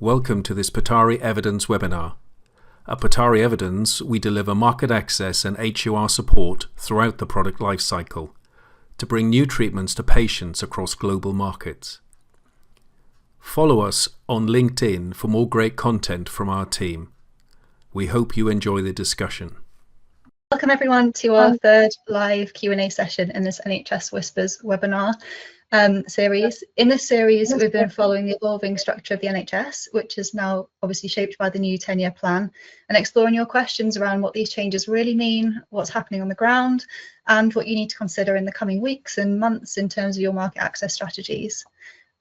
Welcome to this Petauri Evidence webinar. At Petauri Evidence, we deliver market access and HUR support throughout the product lifecycle to bring new treatments to patients across global markets. Follow us on LinkedIn for more great content from our team. We hope you enjoy the discussion. Welcome everyone to our third live Q&A session in this NHS Whispers webinar series. In this series, we've been following the evolving structure of the NHS, which is now obviously shaped by the new 10-year plan, and exploring your questions around what these changes really mean, what's happening on the ground, and what you need to consider in the coming weeks and months in terms of your market access strategies.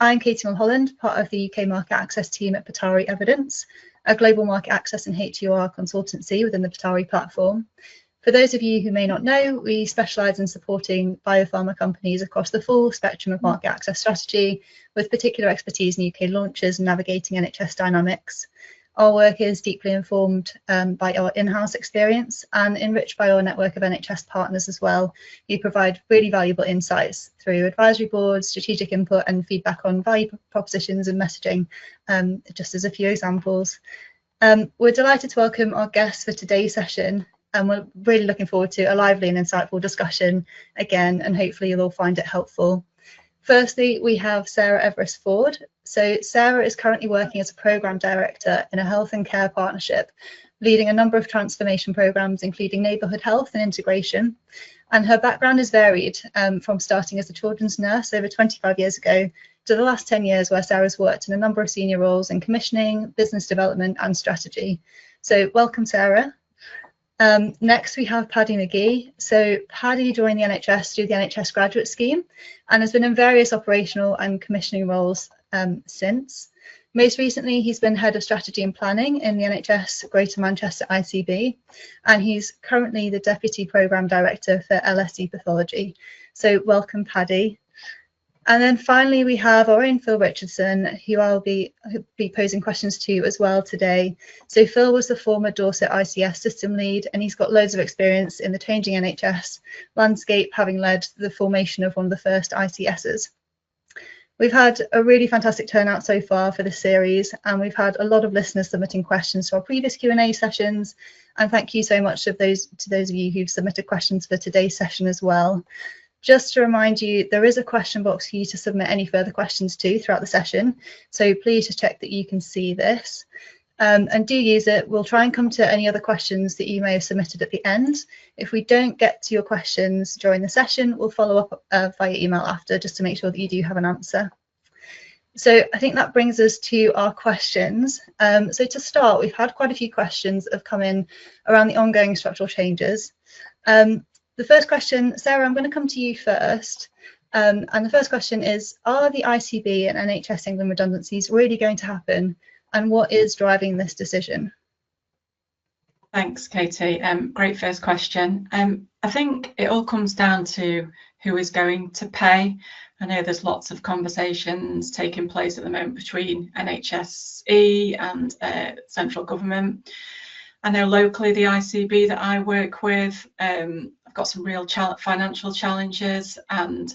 I'm Katie Mulholland, part of the UK market access team at Petauri Evidence, a global market access and HUR consultancy within the Petauri platform. For those of you who may not know, we specialise in supporting biopharma companies across the full spectrum of market access strategy, with particular expertise in UK launches and navigating NHS dynamics. Our work is deeply informed by our in-house experience and enriched by our network of NHS partners as well, who provide really valuable insights through advisory boards, strategic input and feedback on value propositions and messaging, just as a few examples. We're delighted to welcome our guests for today's session. And we're really looking forward to a lively and insightful discussion again, and hopefully you'll all find it helpful. Firstly, we have Sarah Everest Ford. So Sarah is currently working as a programme director in a health and care partnership, leading a number of transformation programmes, including neighbourhood health and integration. And her background is varied, from starting as a children's nurse over 25 years ago to the last 10 years, where Sarah's worked in a number of senior roles in commissioning, business development and strategy. So welcome, Sarah. Next we have Paddy McGee. So Paddy joined the NHS through the NHS graduate scheme and has been in various operational and commissioning roles since. Most recently he's been head of strategy and planning in the NHS Greater Manchester ICB, and he's currently the deputy programme director for LSE Pathology. So welcome, Paddy. And then finally, we have our own Phil Richardson, who I'll be posing questions to as well today. So Phil was the former Dorset ICS system lead, and he's got loads of experience in the changing NHS landscape, having led the formation of one of the first ICSs. We've had a really fantastic turnout so far for this series, and we've had a lot of listeners submitting questions to our previous Q&A sessions. And thank you so much to those of you who've submitted questions for today's session as well. Just to remind you, there is a question box for you to submit any further questions to throughout the session. So please just check that you can see this and do use it. We'll try and come to any other questions that you may have submitted at the end. If we don't get to your questions during the session, we'll follow up via email after, just to make sure that you do have an answer. So I think that brings us to our questions. So to start, we've had quite a few questions that have come in around the ongoing structural changes. The first question, Sarah, I'm going to come to you first. And the first question is, are the ICB and NHS England redundancies really going to happen? And what is driving this decision? Thanks, Katie. Great first question. I think it all comes down to who is going to pay. I know there's lots of conversations taking place at the moment between NHSE and central government. I know locally the ICB that I work with, I've got some real financial challenges and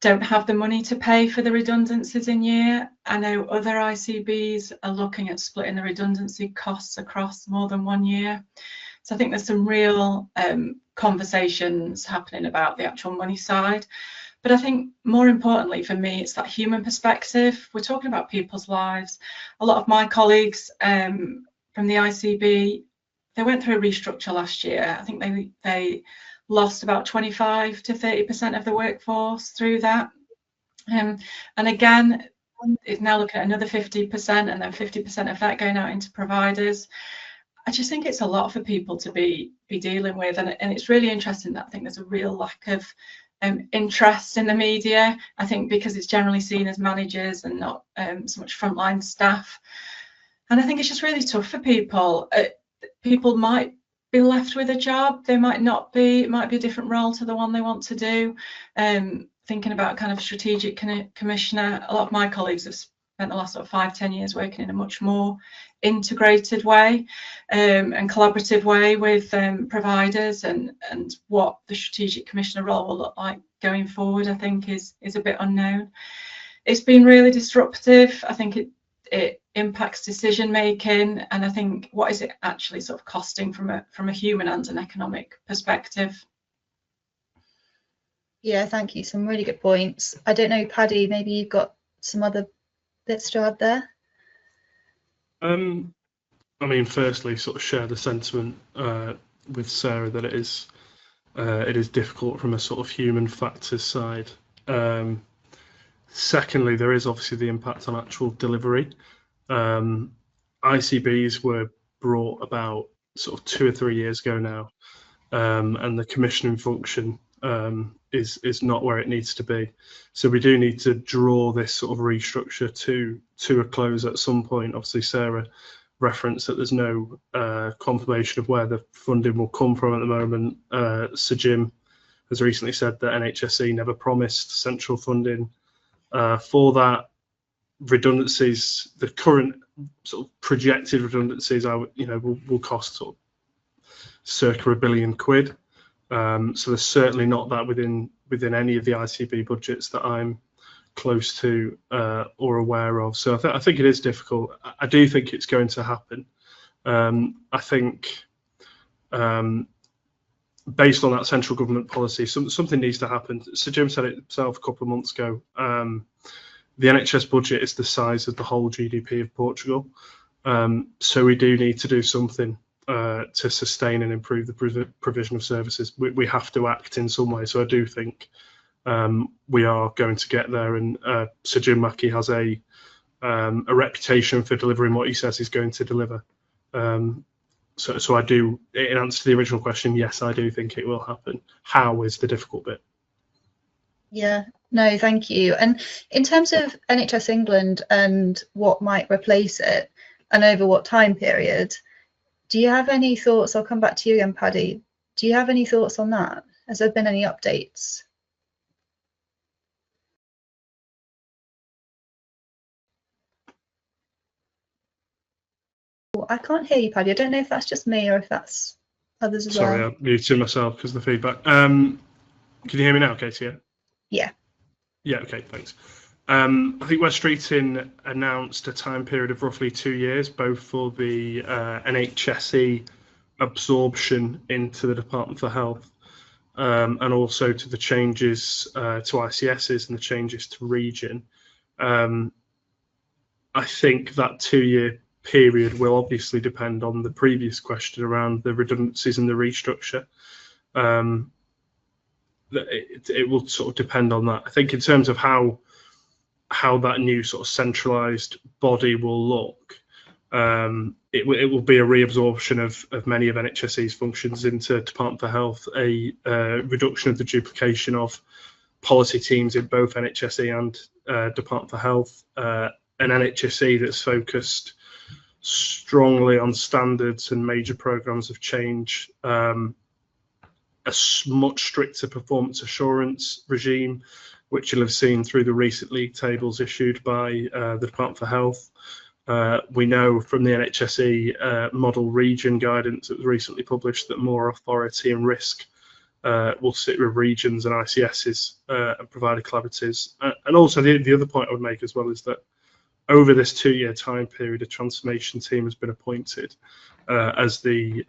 don't have the money to pay for the redundancies in year. I know other ICBs are looking at splitting the redundancy costs across more than 1 year. So I think there's some real conversations happening about the actual money side. But I think more importantly for me, it's that human perspective. We're talking about people's lives. A lot of my colleagues from the ICB, they went through a restructure last year. I think they lost about 25 to 30% of the workforce through that. And again, it's now looking at another 50% and then 50% of that going out into providers. I just think it's a lot for people to be dealing with. And it's really interesting that I think there's a real lack of interest in the media. I think because it's generally seen as managers and not so much frontline staff. And I think it's just really tough for people. People might be left with a job, they might not be, it might be a different role to the one they want to do. Thinking about kind of strategic commissioner, a lot of my colleagues have spent the last sort of 5-10 years working in a much more integrated way and collaborative way with providers, and what the strategic commissioner role will look like going forward, I think is a bit unknown. It's been really disruptive. I think it impacts decision making, and I think what is it actually sort of costing from a human and an economic perspective. Yeah, thank you. Some really good points. I don't know, Paddy, maybe you've got some other bits to add there. I mean, firstly, sort of share the sentiment with Sarah that it is difficult from a sort of human factors side. Secondly, there is obviously the impact on actual delivery. ICBs were brought about sort of 2 or 3 years ago now, and the commissioning function is not where it needs to be. So we do need to draw this sort of restructure to a close at some point. Obviously, Sarah referenced that there's no confirmation of where the funding will come from at the moment. Sir Jim has recently said that NHSE never promised central funding for that. Redundancies, the current sort of projected redundancies, will cost sort of circa £1 billion. So there's certainly not that within any of the ICB budgets that I'm close to or aware of. So I think it is difficult. I do think it's going to happen. I think based on that central government policy, something needs to happen. Sir Jim said it himself a couple of months ago. The NHS budget is the size of the whole GDP of Portugal. So we do need to do something to sustain and improve the provision of services. We have to act in some way. So I do think we are going to get there. And Sir Jim McGee has a reputation for delivering what he says he's going to deliver. So I do, in answer to the original question, yes, I do think it will happen. How is the difficult bit? Yeah, no, thank you. And in terms of NHS England and what might replace it and over what time period, do you have any thoughts? I'll come back to you again, Paddy. Do you have any thoughts on that? Has there been any updates? Oh, I can't hear you, Paddy. I don't know if that's just me or if that's others as well. Sorry, I muted myself because of the feedback. Can you hear me now, Katie? Yeah. Yeah, okay, thanks. I think West Streeting announced a time period of roughly 2 years, both for the NHSE absorption into the Department for Health and also to the changes to ICSs and the changes to region. I think that 2-year period will obviously depend on the previous question around the redundancies and the restructure. It will sort of depend on that. I think in terms of how that new sort of centralised body will look, it will be a reabsorption of many of NHSE's functions into Department for Health, a reduction of the duplication of policy teams in both NHSE and Department for Health, an NHSE that's focused strongly on standards and major programmes of change, a much stricter performance assurance regime, which you'll have seen through the recent league tables issued by the Department for Health. We know from the NHSE model region guidance that was recently published that more authority and risk will sit with regions and ICSs and provider collaboratives. And also the other point I would make as well is that over this 2-year time period, a transformation team has been appointed as the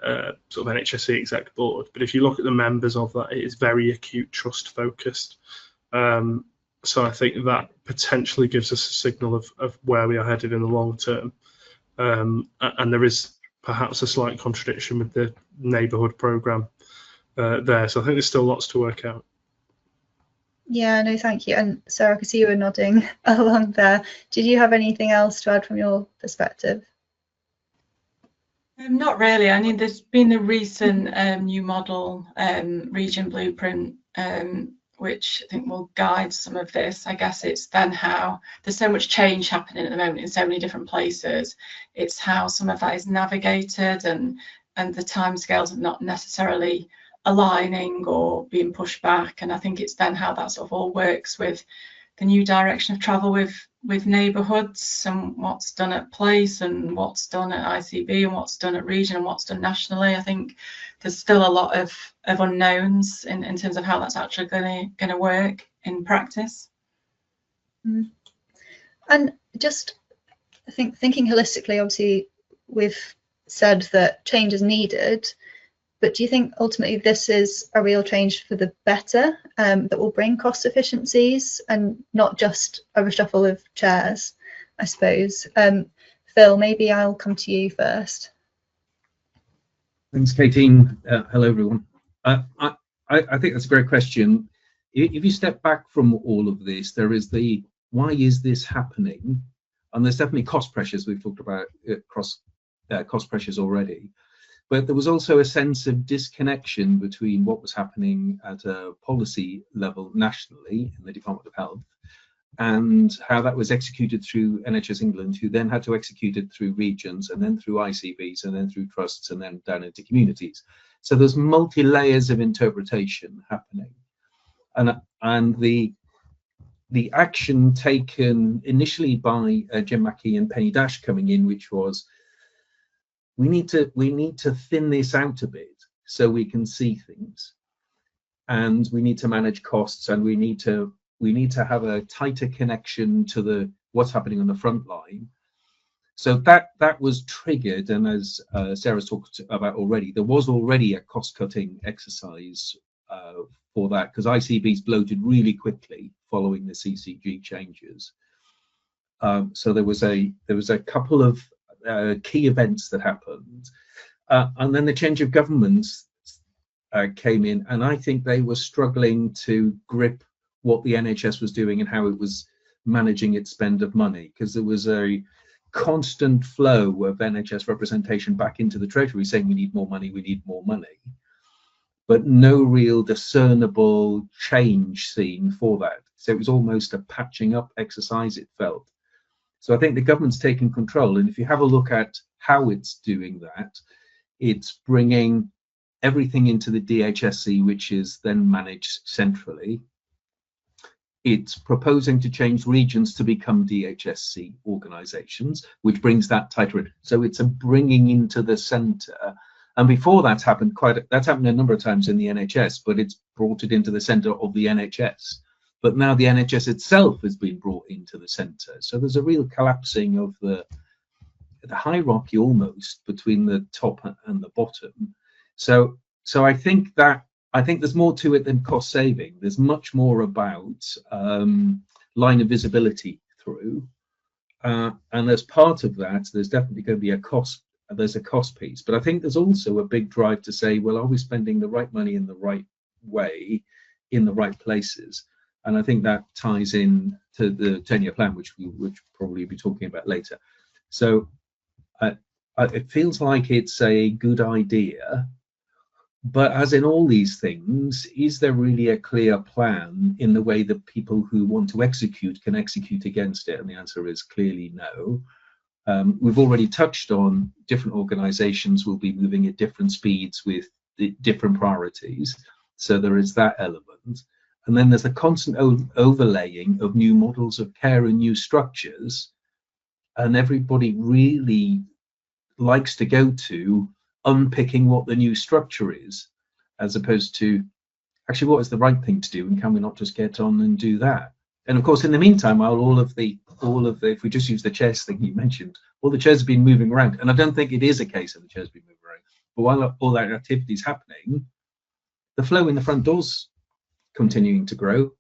sort of NHSE exec board. But if you look at the members of that, it is very acute trust focused. So I think that potentially gives us a signal of where we are headed in the long term. And there is perhaps a slight contradiction with the neighbourhood programme there. So I think there's still lots to work out. Yeah, no, thank you. And Sarah, I could see you were nodding along there. Did you have anything else to add from your perspective? Not really. I mean, there's been the recent new model region blueprint, which I think will guide some of this. I guess it's then how there's so much change happening at the moment in so many different places. It's how some of that is navigated and the timescales are not necessarily aligning or being pushed back. And I think it's then how that sort of all works with the new direction of travel with neighbourhoods and what's done at place and what's done at ICB and what's done at region and what's done nationally. I think there's still a lot of unknowns in terms of how that's actually going to work in practice. And just I think thinking holistically, obviously, we've said that change is needed, but do you think ultimately this is a real change for the better, that will bring cost efficiencies and not just a reshuffle of chairs, I suppose? Phil, maybe I'll come to you first. Thanks, Katie. Hello, everyone. I think that's a great question. If you step back from all of this, there is the why is this happening? And there's definitely cost pressures. We've talked about cost pressures already. But there was also a sense of disconnection between what was happening at a policy level nationally in the Department of Health and how that was executed through NHS England, who then had to execute it through regions and then through ICBs and then through trusts and then down into communities. So there's multi-layers of interpretation happening. And the action taken initially by Jim McGee and Penny Dash coming in, which was, we need to thin this out a bit so we can see things, and we need to manage costs, and we need to have a tighter connection to what's happening on the front line. So that was triggered, and as Sarah's talked about already, there was already a cost-cutting exercise for that, because ICBs bloated really quickly following the CCG changes. So there was a couple of key events that happened, and then the change of governments came in, and I think they were struggling to grip what the NHS was doing and how it was managing its spend of money, because there was a constant flow of NHS representation back into the Treasury saying we need more money, but no real discernible change seen for that. So it was almost a patching up exercise, it felt. So I think the government's taken control, and if you have a look at how it's doing that, it's bringing everything into the DHSC, which is then managed centrally. It's proposing to change regions to become DHSC organisations, which brings that tighter in. So it's a bringing into the centre. And before that's happened, that's happened a number of times in the NHS, but it's brought it into the centre of the NHS. But now the NHS itself has been brought into the centre. So there's a real collapsing of the hierarchy almost between the top and the bottom. So I think there's more to it than cost saving. There's much more about line of visibility through. And as part of that, there's definitely going to be a cost piece. But I think there's also a big drive to say, well, are we spending the right money in the right way, in the right places? And I think that ties in to the 10-year plan, which we would probably be talking about later. So it feels like it's a good idea, but as in all these things, is there really a clear plan in the way that people who want to execute can execute against it? And the answer is clearly no. We've already touched on different organisations will be moving at different speeds with different priorities. So there is that element. And then there's a constant overlaying of new models of care and new structures. And everybody really likes to go to unpicking what the new structure is, as opposed to actually what is the right thing to do, and can we not just get on and do that? And of course, in the meantime, while all of the if we just use the chairs thing you mentioned, all the chairs have been moving around, and I don't think it is a case of the chairs being moving around. But while all that activity is happening, the flow in the front doors continuing to grow,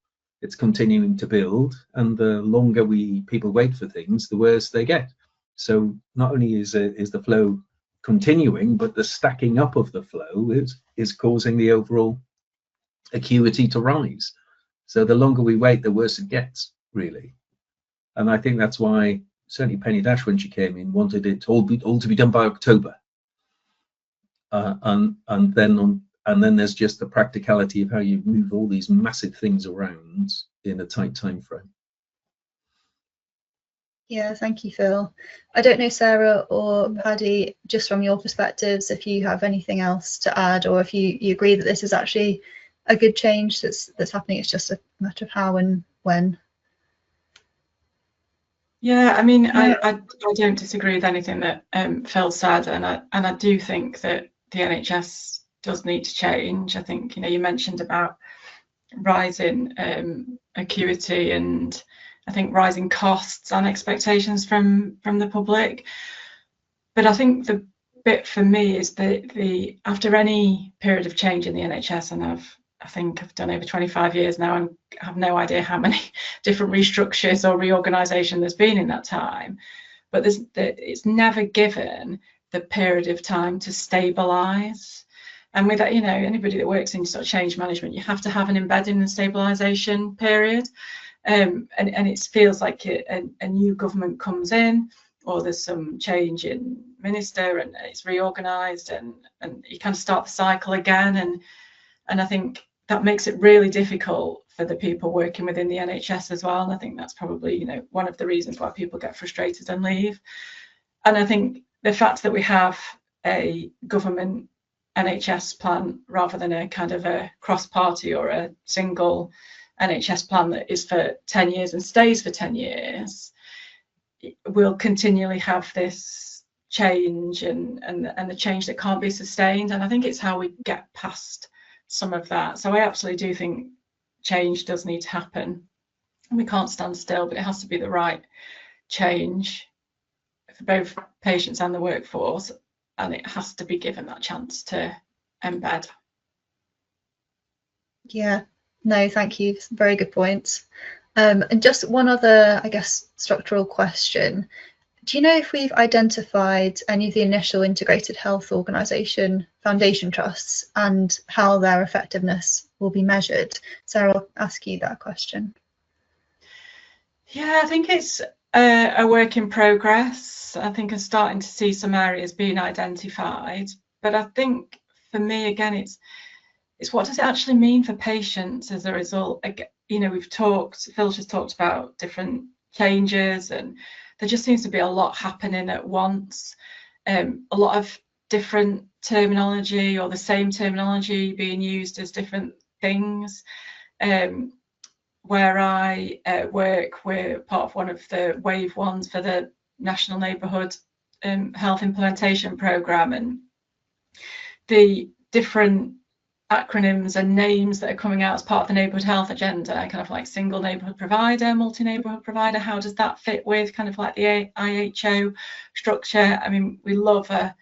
it's continuing to build, and the longer people wait for things, the worse they get. So not only is the flow continuing, but the stacking up of the flow is causing the overall acuity to rise. So the longer we wait, the worse it gets, really. And I think that's why certainly Penny Dash, when she came in, wanted it all to be done by October. And then there's just the practicality of how you move all these massive things around in a tight time frame. Yeah, thank you, Phil. I don't know, Sarah or Paddy, just from your perspectives, if you have anything else to add, or if you agree that this is actually a good change that's happening. It's just a matter of how and when. Yeah, I mean, I don't disagree with anything that Phil said, and I do think that the NHS does need to change. I think, you mentioned about rising acuity and I think rising costs and expectations from the public. But I think the bit for me is the after any period of change in the NHS, and I think I've done over 25 years now and have no idea how many different restructures or reorganisation there's been in that time, but it's never given the period of time to stabilise. And with that, you know, anybody that works in sort of change management, you have to have an embedding and stabilisation period. And it feels like a new government comes in, or there's some change in minister and it's reorganised, and you kind of start the cycle again. And I think that makes it really difficult for the people working within the NHS as well. And I think that's probably, you know, one of the reasons why people get frustrated and leave. And I think the fact that we have a government NHS plan rather than a kind of a cross-party or a single NHS plan that is for 10 years and stays for 10 years, we'll continually have this change and the change that can't be sustained. And I think it's how we get past some of that. So I absolutely do think change does need to happen. We can't stand still, but it has to be the right change for both patients and the workforce, and it has to be given that chance to embed. Yeah, no, thank you. Very good points. And just one other, I guess, structural question. Do you know if we've identified any of the initial integrated health organisation foundation trusts and how their effectiveness will be measured? Sarah, I'll ask you that question. Yeah, I think it's a work in progress. I think I'm starting to see some areas being identified, but I think for me, again, it's what does it actually mean for patients as a result? You know, Phil's just talked about different changes, and there just seems to be a lot happening at once. A lot of different terminology, or the same terminology being used as different things. Where I work, we're part of one of the wave ones for the National Neighbourhood Health Implementation Programme, and the different acronyms and names that are coming out as part of the neighbourhood health agenda, kind of like single neighbourhood provider, multi-neighbourhood provider, how does that fit with kind of like the IHO structure? I mean, we love a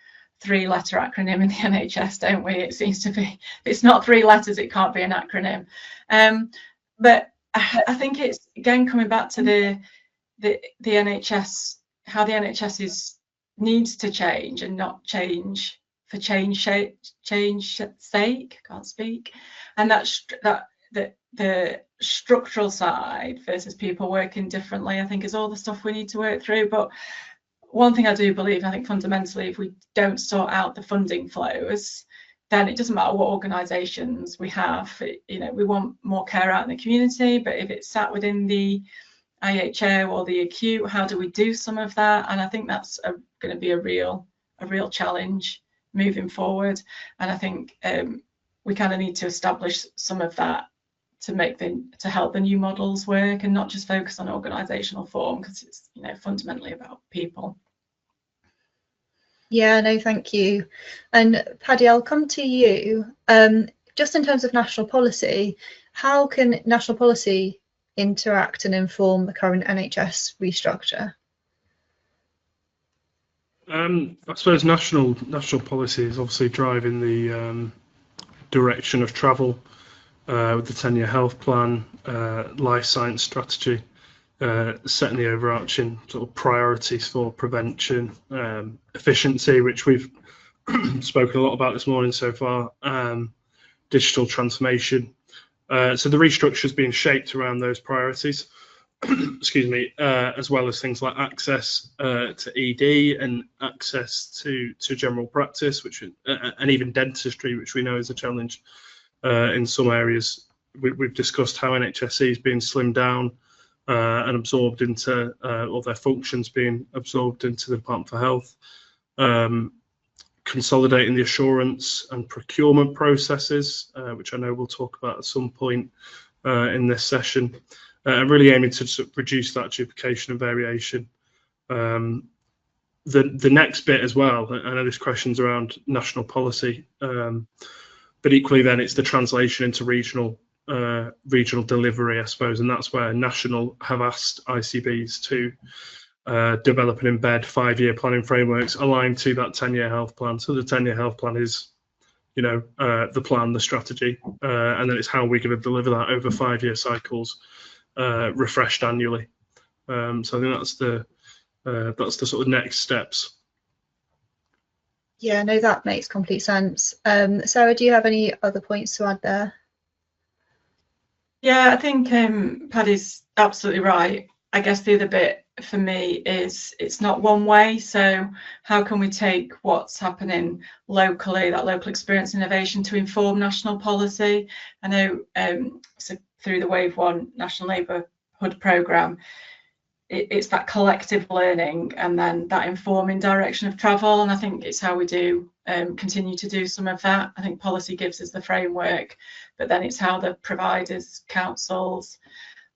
3-letter acronym in the NHS, don't we? It seems to be, if it's not 3 letters, it can't be an acronym. But I think it's, again, coming back to the NHS, how the NHS needs to change, and not change for change sake. Can't speak. And the structural side versus people working differently, I think, is all the stuff we need to work through. But one thing I do believe, I think fundamentally, if we don't sort out the funding flows, then it doesn't matter what organisations we have. You know, we want more care out in the community, but if it's sat within the IHO or the acute, how do we do some of that? And I think that's going to be a real challenge moving forward. And I think we kind of need to establish some of that to help the new models work, and not just focus on organisational form, because it's, you know, fundamentally about people. Yeah, no, thank you. And Paddy, I'll come to you. Just in terms of national policy, how can national policy interact and inform the current NHS restructure? I suppose national policy is obviously driving the direction of travel with the 10-year health plan, life science strategy, setting the overarching sort of priorities for prevention, efficiency, which we've spoken a lot about this morning so far, digital transformation. So the restructure is being shaped around those priorities, excuse me, as well as things like access to ED and access to general practice, and even dentistry, which we know is a challenge in some areas. We've discussed how NHSE is being slimmed down and absorbed into, or their functions being absorbed into the Department for Health, consolidating the assurance and procurement processes, which I know we'll talk about at some point in this session, and really aiming to reduce that duplication and variation. The next bit as well, I know this question's around national policy, but equally then it's the translation into regional regional delivery, I suppose, and that's where National have asked ICBs to develop and embed 5-year planning frameworks aligned to that 10-year health plan. So the 10-year health plan is, the plan, the strategy, and then it's how we're going to deliver that over 5-year cycles, refreshed annually. So I think that's the sort of next steps. Yeah, no, that makes complete sense. Sarah, do you have any other points to add there? Yeah, I think Paddy's absolutely right. I guess the other bit for me is it's not one way. So how can we take what's happening locally, that local experience innovation, to inform national policy? I know so through the Wave 1 National Neighbourhood Programme, it's that collective learning and then that informing direction of travel. And I think it's how we do continue to do some of that. I think policy gives us the framework, but then it's how the providers, councils,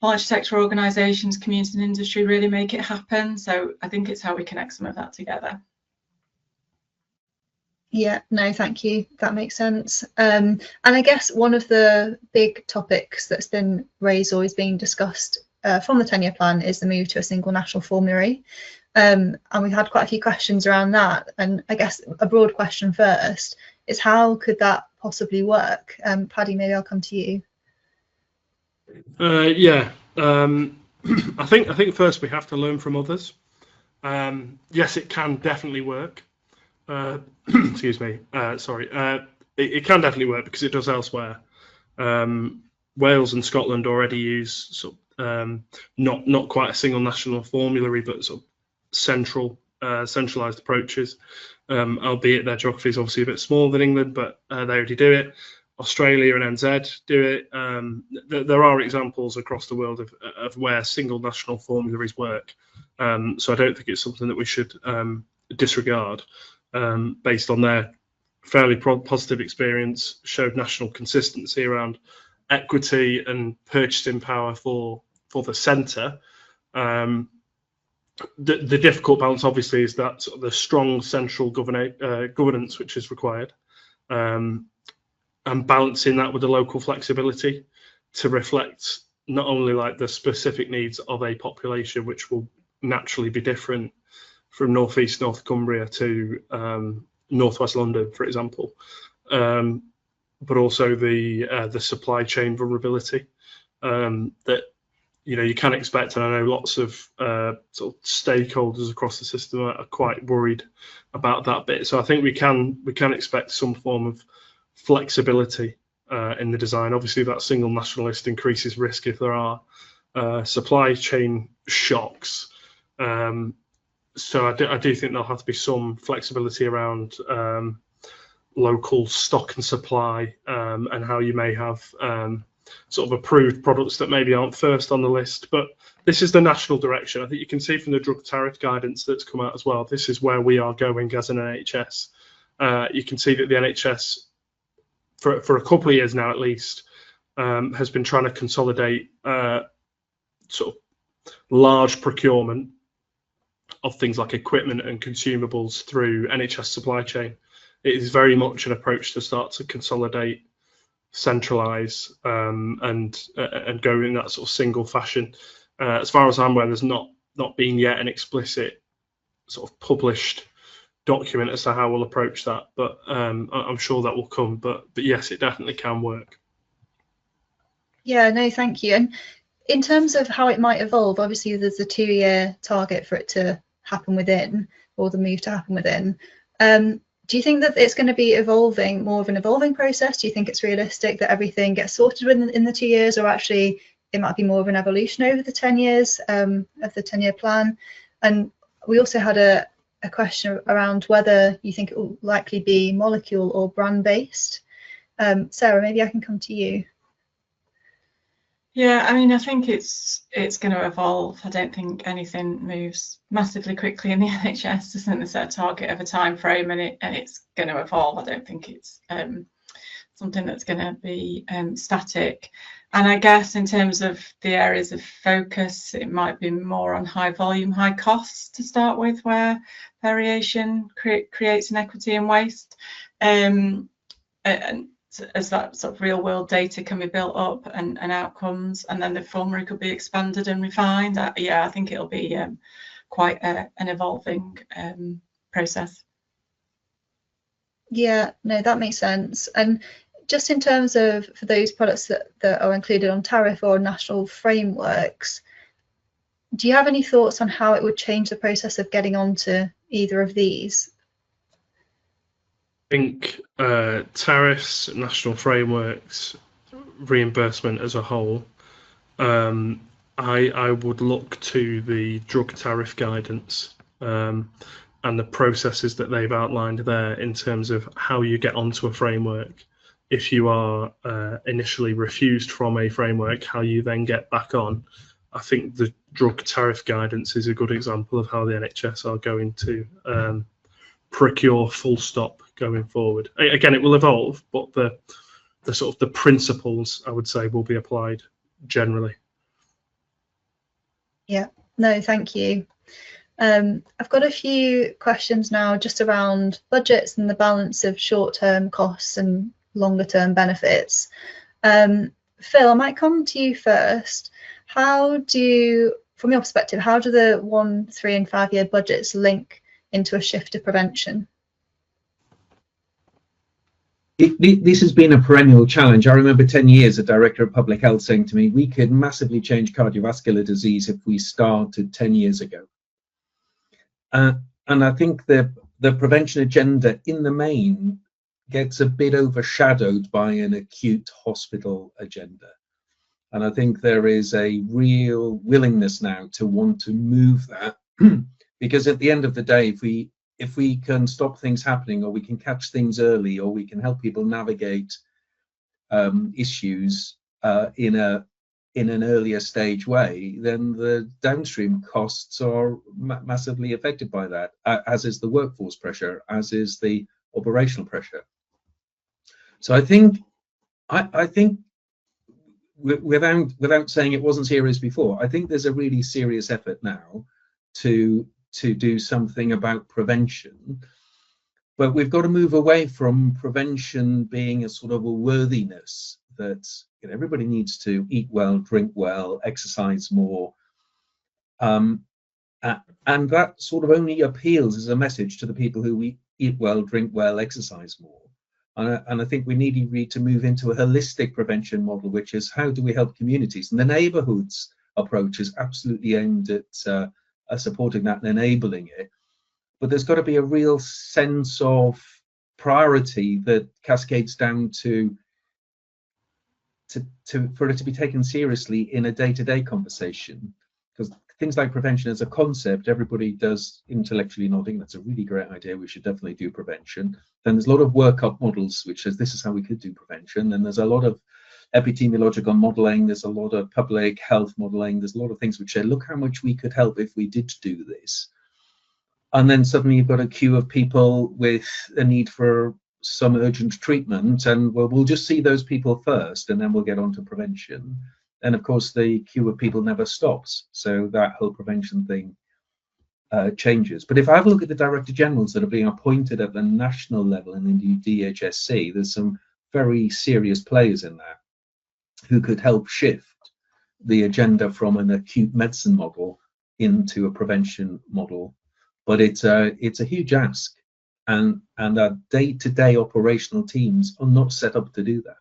knowledge sector organisations, community and industry really make it happen. So I think it's how we connect some of that together. Yeah, no, thank you. That makes sense. And I guess one of the big topics that's been raised or is being discussed from the 10-year plan is the move to a single national formulary. And we've had quite a few questions around that. And I guess a broad question first is, how could that possibly work? Paddy, maybe I'll come to you. I think first we have to learn from others. Yes, it can definitely work. Excuse me. It can definitely work because it does elsewhere. Wales and Scotland already use not quite a single national formulary, but sort of centralised approaches. Albeit their geography is obviously a bit smaller than England, but they already do it. Australia and NZ do it. There are examples across the world of where single national formularies work. So I don't think it's something that we should disregard, based on their fairly positive experience, showed national consistency around equity and purchasing power for the centre. The difficult balance, obviously, is that the strong central governance which is required, and balancing that with the local flexibility to reflect not only like the specific needs of a population, which will naturally be different from northeast North Cumbria to northwest London, for example, but also the supply chain vulnerability that you can expect. And I know lots of sort of stakeholders across the system are quite worried about that bit. So I think we can expect some form of flexibility in the design. Obviously, that single national list increases risk if there are supply chain shocks. So I do think there'll have to be some flexibility around local stock and supply, and how you may have sort of approved products that maybe aren't first on the list. But this is the national direction. I think you can see from the drug tariff guidance that's come out as well, this is where we are going as an NHS. You can see that the NHS, for a couple of years now at least, has been trying to consolidate sort of large procurement of things like equipment and consumables through NHS supply chain. It is very much an approach to start to consolidate, centralise, and go in that sort of single fashion. As far as I'm aware, there's not been yet an explicit sort of published document as to how we'll approach that, but I'm sure that will come. But yes, it definitely can work. Yeah, no, thank you. And in terms of how it might evolve, obviously there's a 2-year target for it to happen within, or the move to happen within. Do you think that it's going to be evolving, more of an evolving process? Do you think it's realistic that everything gets sorted in the 2 years, or actually it might be more of an evolution over the 10 years of the 10-year plan? And we also had a question around whether you think it will likely be molecule or brand based. Sarah, maybe I can come to you. Yeah, I mean, I think it's going to evolve. I don't think anything moves massively quickly in the NHS. Isn't set a target of a time frame, and it's going to evolve. I don't think it's something that's going to be static. And I guess in terms of the areas of focus, it might be more on high volume, high costs to start with, where variation creates inequity and waste. And as that sort of real world data can be built up and outcomes, and then the formulary could be expanded and refined. Yeah, I think it'll be quite an evolving process. Yeah, no, that makes sense. And just in terms of for those products that are included on tariff or national frameworks, do you have any thoughts on how it would change the process of getting onto either of these? I think tariffs, national frameworks, reimbursement as a whole, I would look to the drug tariff guidance and the processes that they've outlined there in terms of how you get onto a framework. If you are initially refused from a framework, how you then get back on. I think the drug tariff guidance is a good example of how the NHS are going to procure full stop going forward. Again, it will evolve, but the sort of the principles, I would say, will be applied generally. Yeah, no, thank you. I've got a few questions now just around budgets and the balance of short-term costs and longer-term benefits. Phil, I might come to you first. From your perspective, how do the 1, 3 and 5 year budgets link into a shift to prevention? This has been a perennial challenge. I remember 10 years a director of public health saying to me, we could massively change cardiovascular disease if we started 10 years ago. And I think the prevention agenda in the main gets a bit overshadowed by an acute hospital agenda. And I think there is a real willingness now to want to move that because at the end of the day, if we can stop things happening, or we can catch things early, or we can help people navigate issues in an earlier stage way, then the downstream costs are massively affected by that, as is the workforce pressure, as is the operational pressure. So I think without saying it wasn't serious before, I think there's a really serious effort now to do something about prevention, but we've got to move away from prevention being a sort of a worthiness that everybody needs to eat well, drink well, exercise more, and that sort of only appeals as a message to the people who eat well, drink well, exercise more. And I think we need to move into a holistic prevention model, which is how do we help communities? And the neighbourhoods approach is absolutely aimed at supporting that and enabling it. But there's got to be a real sense of priority that cascades down to for it to be taken seriously in a day-to-day conversation. Because things like prevention as a concept, everybody does intellectually nodding, that's a really great idea, we should definitely do prevention. Then there's a lot of workup models which says this is how we could do prevention, and there's a lot of epidemiological modelling, there's a lot of public health modelling, there's a lot of things which say look how much we could help if we did do this. And then suddenly you've got a queue of people with a need for some urgent treatment, and we'll just see those people first and then we'll get on to prevention. And of course the queue of people never stops, so that whole prevention thing changes. But if I have a look at the director generals that are being appointed at the national level and in the DHSC, there's some very serious players in that who could help shift the agenda from an acute medicine model into a prevention model. But it's a huge ask, and our day-to-day operational teams are not set up to do that.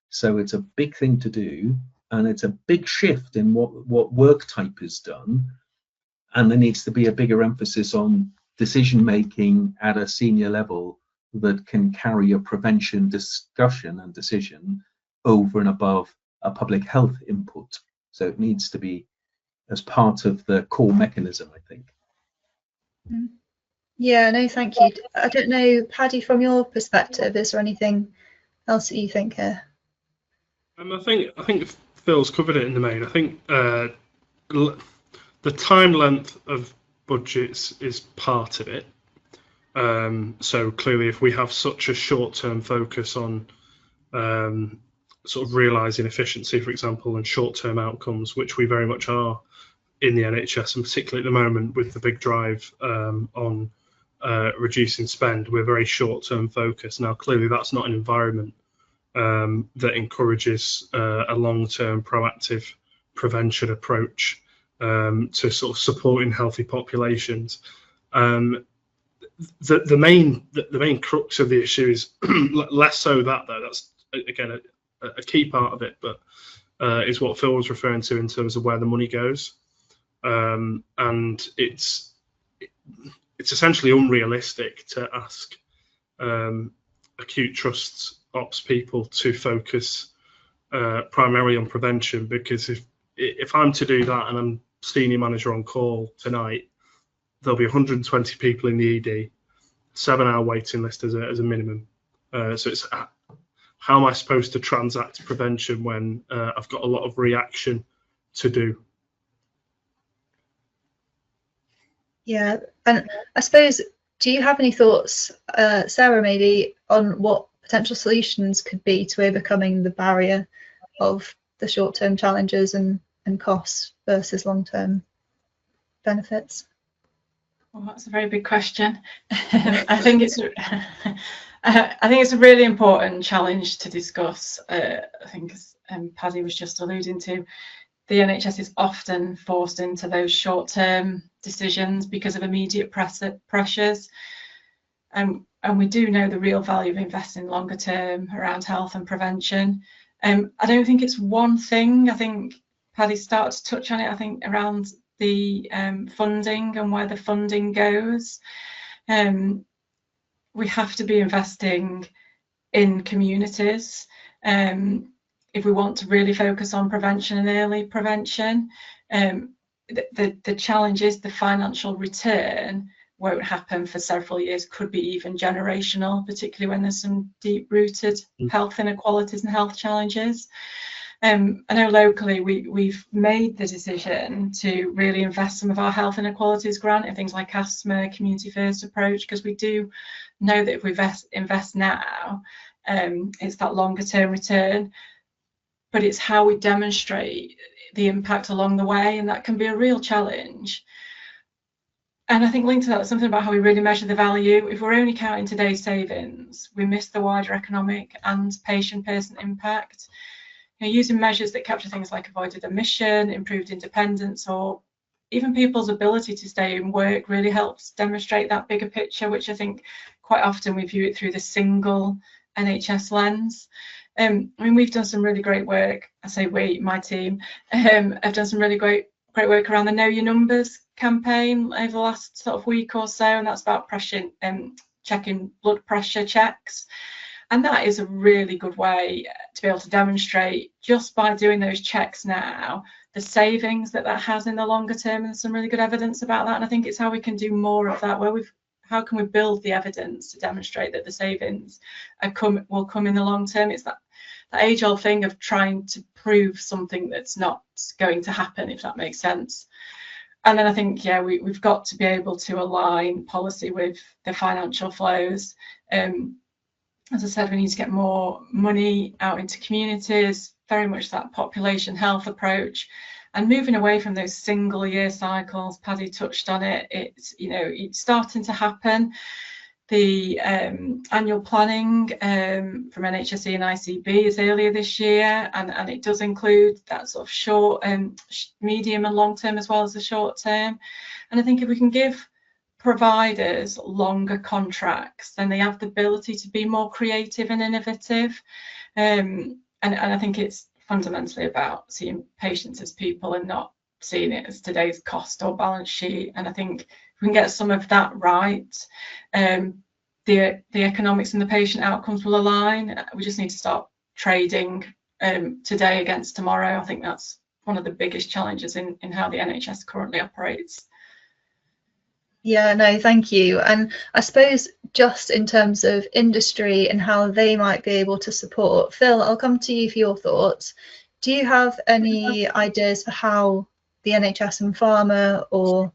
So it's a big thing to do, and it's a big shift in what work type is done, and there needs to be a bigger emphasis on decision making at a senior level that can carry a prevention discussion and decision over and above a public health input. So it needs to be as part of the core mechanism, I think. Yeah, no, thank you. I don't know, Paddy, from your perspective, is there anything else that you think here? I think Phil's covered it in the main. I think the time length of budgets is part of it. So clearly, if we have such a short-term focus on sort of realising efficiency, for example, and short-term outcomes, which we very much are in the NHS, and particularly at the moment with the big drive on reducing spend, we're very short-term focused. Now, clearly, that's not an environment that encourages a long-term proactive prevention approach to sort of supporting healthy populations. The main crux of the issue is less so that, though. That's again a key part of it, but is what Phil was referring to in terms of where the money goes, and it's essentially unrealistic to ask acute trusts ops people to focus primarily on prevention, because if I'm to do that and I'm senior manager on call tonight, there'll be 120 people in the ED, 7-hour waiting list as a minimum. So it's how am I supposed to transact prevention when I've got a lot of reaction to do? Yeah, and I suppose, do you have any thoughts, Sarah, maybe on what potential solutions could be to overcoming the barrier of the short-term challenges and costs versus long-term benefits? Well, that's a very big question. I think it's a really important challenge to discuss. I think, as Paddy was just alluding to, the NHS is often forced into those short-term decisions because of immediate pressures. And we do know the real value of investing longer term around health and prevention. I don't think it's one thing. I think Paddy started to touch on it, I think, around the funding and where the funding goes. We have to be investing in communities if we want to really focus on prevention and early prevention. The challenge is the financial return won't happen for several years, could be even generational, particularly when there's some deep-rooted health inequalities and health challenges. I know locally we've made the decision to really invest some of our health inequalities grant in things like asthma, community first approach, because we do know that if we invest now, it's that longer term return, but it's how we demonstrate the impact along the way, and that can be a real challenge. And I think linked to that is something about how we really measure the value. If we're only counting today's savings, we miss the wider economic and patient-person impact. You know, using measures that capture things like avoided admission, improved independence, or even people's ability to stay in work really helps demonstrate that bigger picture, which I think quite often we view it through the single NHS lens. I mean, we've done some really great work. I say we, my team, have done some really great work around the Know Your Numbers campaign over the last sort of week or so, and that's about checking blood pressure checks. And that is a really good way to be able to demonstrate, just by doing those checks now, the savings that has in the longer term, and there's some really good evidence about that. And I think it's how we can do more of that, where how can we build the evidence to demonstrate that the savings will come in the long term. It's that age-old thing of trying to prove something that's not going to happen, if that makes sense. And then I think, yeah, we've got to be able to align policy with the financial flows. As I said, we need to get more money out into communities, very much that population health approach, and moving away from those single year cycles. Paddy touched on it. It's starting to happen. The annual planning from NHS and ICB is earlier this year, and it does include that sort of short, medium and long term, as well as the short term. And I think if we can give providers longer contracts, then they have the ability to be more creative and innovative. And I think it's fundamentally about seeing patients as people and not seeing it as today's cost or balance sheet. And I think if we can get some of that right, the economics and the patient outcomes will align. We just need to start trading today against tomorrow. I think that's one of the biggest challenges in how the NHS currently operates. Yeah, no, thank you. And I suppose just in terms of industry and how they might be able to support, Phil, I'll come to you for your thoughts. Do you have any ideas for how the NHS and pharma or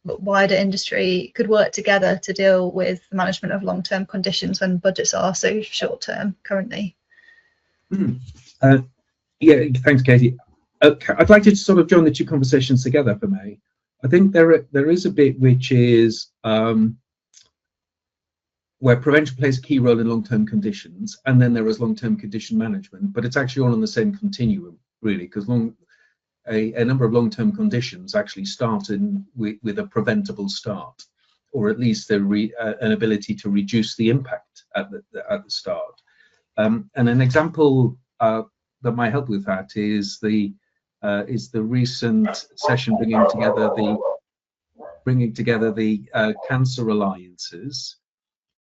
wider industry could work together to deal with the management of long-term conditions when budgets are so short-term currently? Yeah, thanks, Katie. I'd like to sort of join the two conversations together, if I may. I think there is a bit which is where prevention plays a key role in long-term conditions, and then there is long-term condition management, but it's actually all on the same continuum, really, because a number of long-term conditions actually start with a preventable start, or at least an ability to reduce the impact at the start. And an example that might help with that is the recent session bringing together the cancer alliances,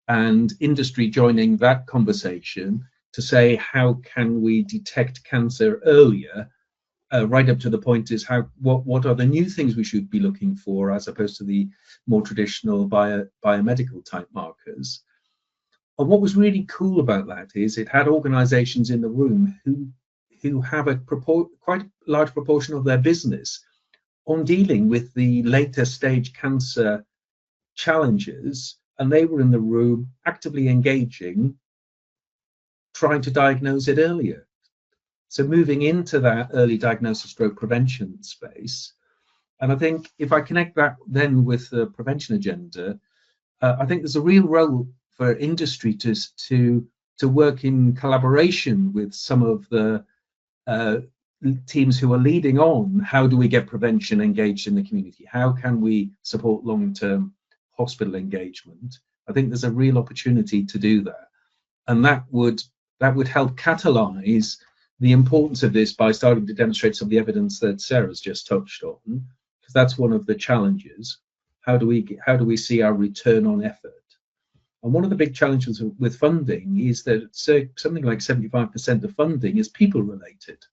and industry joining that conversation to say, how can we detect cancer earlier, right up to the point is what are the new things we should be looking for, as opposed to the more traditional biomedical type markers. And what was really cool about that is it had organizations in the room who have a quite large proportion of their business on dealing with the later stage cancer challenges, and they were in the room actively engaging, trying to diagnose it earlier. So moving into that early diagnosis stroke prevention space. And I think if I connect that then with the prevention agenda, I think there's a real role for industry to work in collaboration with some of the teams who are leading on how do we get prevention engaged in the community? How can we support long-term hospital engagement? I think there's a real opportunity to do that, and that would help catalyze the importance of this by starting to demonstrate some of the evidence that Sarah's just touched on, because that's one of the challenges. How do we see our return on effort? And one of the big challenges with funding is that something like 75% of funding is people related.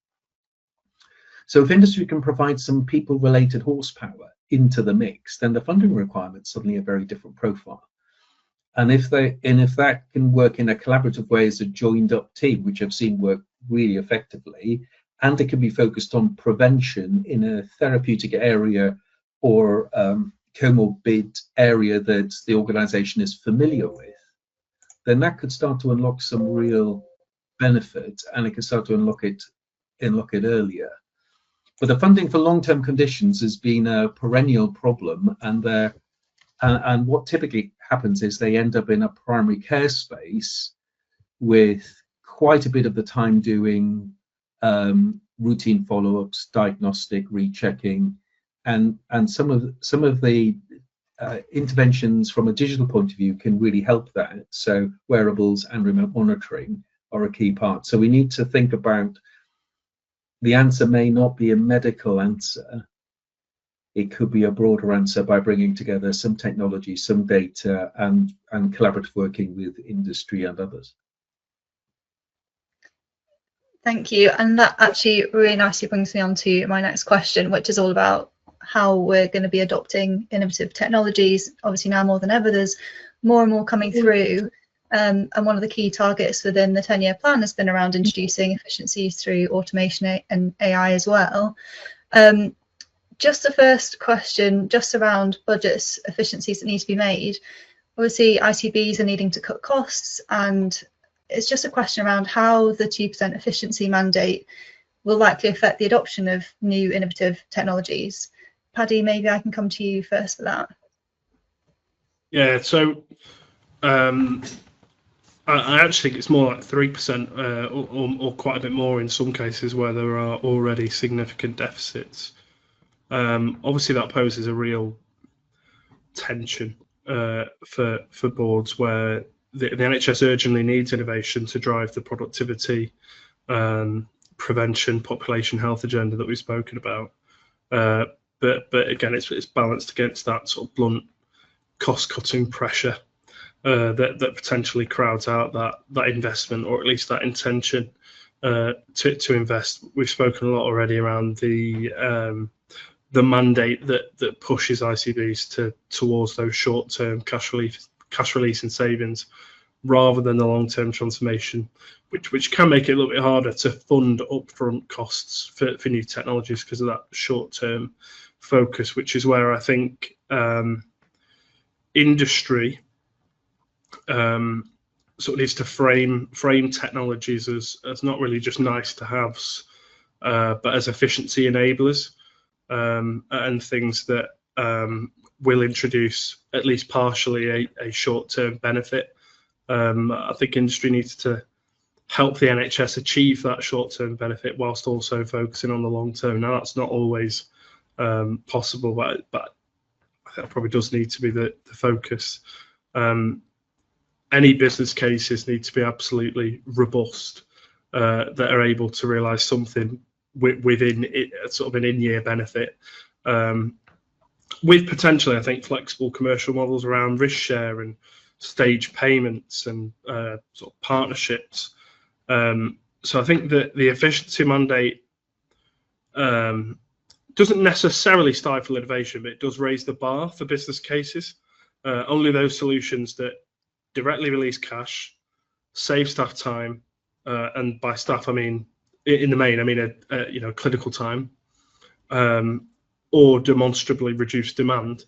So if industry can provide some people related horsepower into the mix, then the funding requirements suddenly a very different profile. And if that can work in a collaborative way as a joined up team, which I've seen work really effectively, and it can be focused on prevention in a therapeutic area or comorbid area that the organization is familiar with, then that could start to unlock some real benefit, and it can start to unlock it earlier. But the funding for long-term conditions has been a perennial problem, and what typically happens is they end up in a primary care space with quite a bit of the time doing routine follow-ups, diagnostic, rechecking, and some of the interventions from a digital point of view can really help that. So wearables and remote monitoring are a key part. So we need to think about the answer may not be a medical answer. It could be a broader answer by bringing together some technology, some data, and collaborative working with industry and others. Thank you. And that actually really nicely brings me on to my next question, which is all about how we're going to be adopting innovative technologies. Obviously now more than ever, there's more and more coming through. And one of the key targets within the 10-year plan has been around introducing efficiencies through automation and AI as well. Just the first question, just around budgets, efficiencies that need to be made. Obviously, ICBs are needing to cut costs, and it's just a question around how the 2% efficiency mandate will likely affect the adoption of new innovative technologies. Paddy, maybe I can come to you first for that. Yeah, so I actually think it's more like 3% or quite a bit more in some cases where there are already significant deficits. Obviously, that poses a real tension for boards where the NHS urgently needs innovation to drive the productivity, prevention, population health agenda that we've spoken about. But again, it's balanced against that sort of blunt cost-cutting pressure that potentially crowds out that investment, or at least that intention to invest. We've spoken a lot already around the mandate that pushes ICBs towards those short-term cash release and savings, rather than the long-term transformation, which can make it a little bit harder to fund upfront costs for new technologies because of that short-term focus, which is where I think industry sort of needs to frame technologies as not really just nice to haves, but as efficiency enablers, and things that will introduce at least partially a short-term benefit I think industry needs to help the NHS achieve that short-term benefit whilst also focusing on the long-term. Now, that's not always possible, but I think that probably does need to be the focus. Any business cases need to be absolutely robust, that are able to realise something within it, sort of an in-year benefit, with potentially, I think, flexible commercial models around risk share and stage payments and sort of partnerships. So I think that the efficiency mandate doesn't necessarily stifle innovation, but it does raise the bar for business cases. Only those solutions that directly release cash, save staff time, and by staff I mean in the main, I mean clinical time, or demonstrably reduce demand,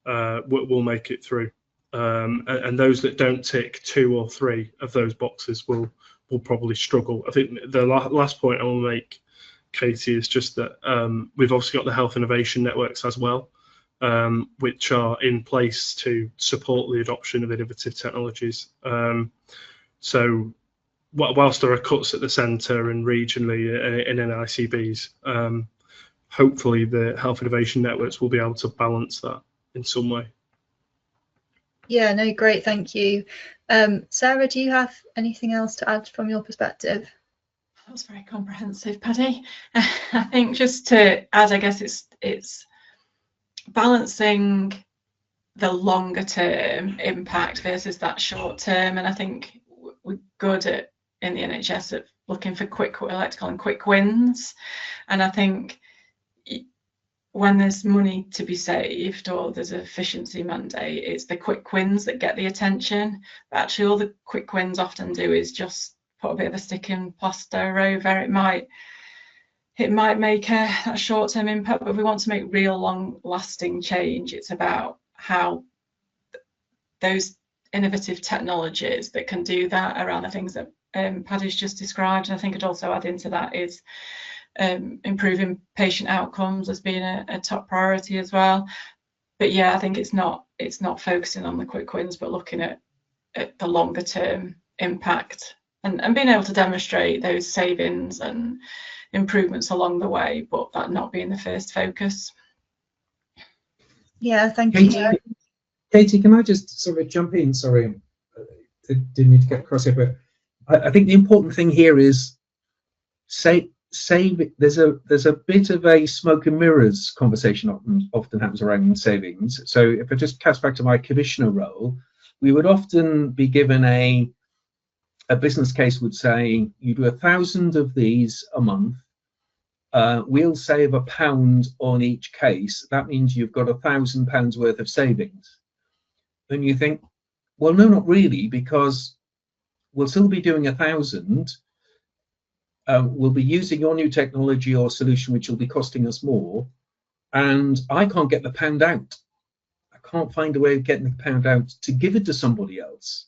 will make it through. And those that don't tick 2 or 3 of those boxes will probably struggle. I think the last point I will make, Katie, is just that we've obviously got the health innovation networks as well, which are in place to support the adoption of innovative technologies. So whilst there are cuts at the centre and regionally in ICBs, hopefully the health innovation networks will be able to balance that in some way. Yeah, no, great, thank you. Sarah, do you have anything else to add from your perspective? That was very comprehensive, Paddy. I think just to add, I guess it's balancing the longer term impact versus that short term, and I think we're good in the NHS at looking for quick wins, and I think when there's money to be saved or there's an efficiency mandate, it's the quick wins that get the attention. But actually, all the quick wins often do is just put a bit of a sticking plaster over. It might make a short-term impact, but if we want to make real long-lasting change, it's about how those innovative technologies that can do that around the things that Paddy's just described. And I think I'd also add into that is improving patient outcomes as being a top priority as well. But yeah, I think it's not focusing on the quick wins, but looking at the longer term impact and being able to demonstrate those savings and improvements along the way, but that not being the first focus. Yeah, thank you. Katie, can I just sort of jump in? Sorry, I didn't need to get across here, but I think the important thing here is there's a bit of a smoke and mirrors conversation often happens around savings. So if I just cast back to my commissioner role, we would often be given a business case would say, you do 1,000 of these a month, we'll save £1 on each case. That means you've got £1,000 worth of savings. And you think, well, no, not really, because we'll still be doing 1,000. We'll be using your new technology or solution, which will be costing us more. And I can't get the pound out. I can't find a way of getting the pound out to give it to somebody else.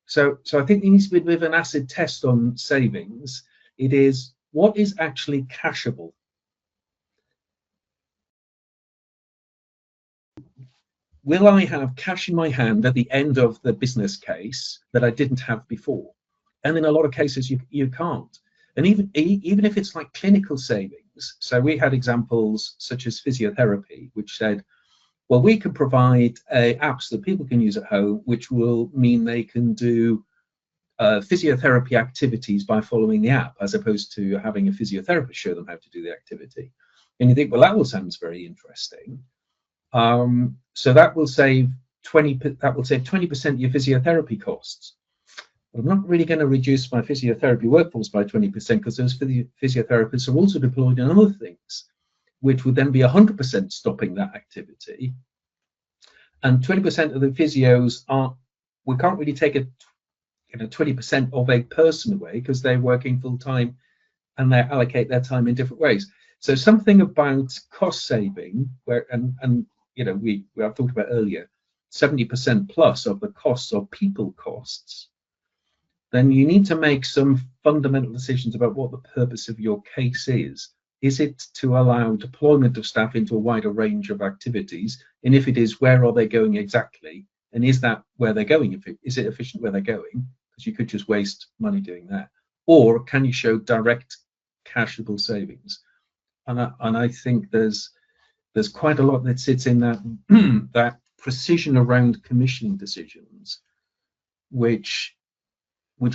So I think there needs to be a bit of an acid test on savings. It is, what is actually cashable? Will I have cash in my hand at the end of the business case that I didn't have before? And in a lot of cases, you can't. And even if it's like clinical savings, so we had examples such as physiotherapy, which said, well, we can provide apps that people can use at home, which will mean they can do physiotherapy activities by following the app, as opposed to having a physiotherapist show them how to do the activity. And you think, well, that all sounds very interesting. So that will save 20% of your physiotherapy costs. I'm not really going to reduce my physiotherapy workforce by 20% because those physiotherapists are also deployed in other things, which would then be 100% stopping that activity. And 20% of the physios we can't really take 20% of a person away because they're working full time and they allocate their time in different ways. So something about cost saving, I've talked about earlier, 70% plus of the costs are people costs. Then you need to make some fundamental decisions about what the purpose of your case is. Is it to allow deployment of staff into a wider range of activities? And if it is, where are they going exactly? And is that where they're going? Is it efficient where they're going? Because you could just waste money doing that. Or can you show direct cashable savings? And I think there's quite a lot that sits in that that precision around commissioning decisions, which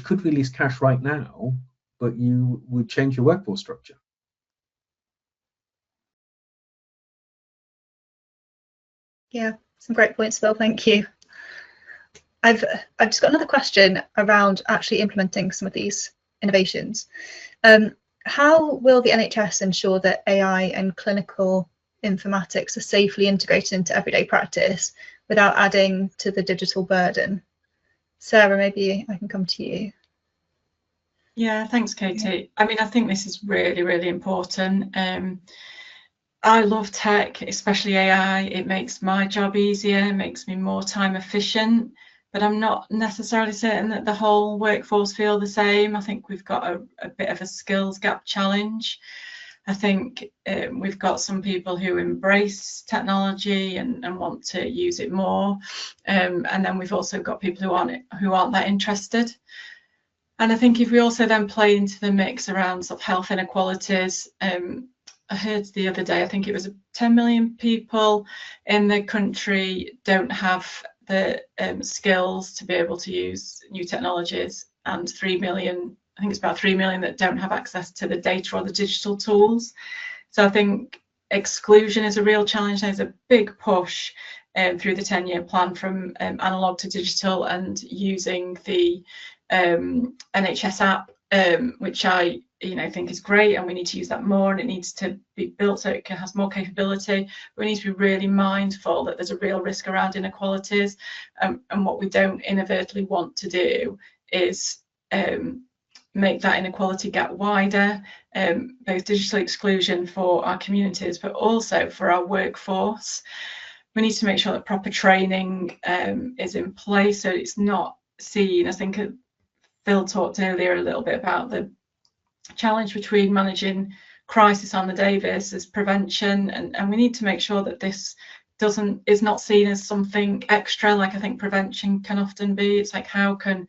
could release cash right now, but you would change your workforce structure. Yeah, some great points, Phil. Thank you. I've just got another question around actually implementing some of these innovations. How will the NHS ensure that AI and clinical informatics are safely integrated into everyday practice without adding to the digital burden? Sarah, maybe I can come to you. Yeah, thanks, Katie. I mean, I think this is really, really important. I love tech, especially AI. It makes my job easier, makes me more time efficient, but I'm not necessarily certain that the whole workforce feel the same. I think we've got a bit of a skills gap challenge. I think we've got some people who embrace technology and want to use it more, and then we've also got people who aren't that interested. And I think if we also then play into the mix around sort of health inequalities, I heard the other day, I think it was 10 million people in the country don't have the skills to be able to use new technologies, and 3 million, I think it's about 3 million that don't have access to the data or the digital tools. So I think exclusion is a real challenge. There's a big push through the 10-year plan from analog to digital, and using the NHS app, which I think is great, and we need to use that more, and it needs to be built so it has more capability. But we need to be really mindful that there's a real risk around inequalities, and what we don't inadvertently want to do is make that inequality gap wider, both digital exclusion for our communities but also for our workforce. We need to make sure that proper training is in place, so it's not seen. I think Phil talked earlier a little bit about the challenge between managing crisis on the day versus prevention, and we need to make sure that this is not seen as something extra, like I think prevention can often be. It's like, how can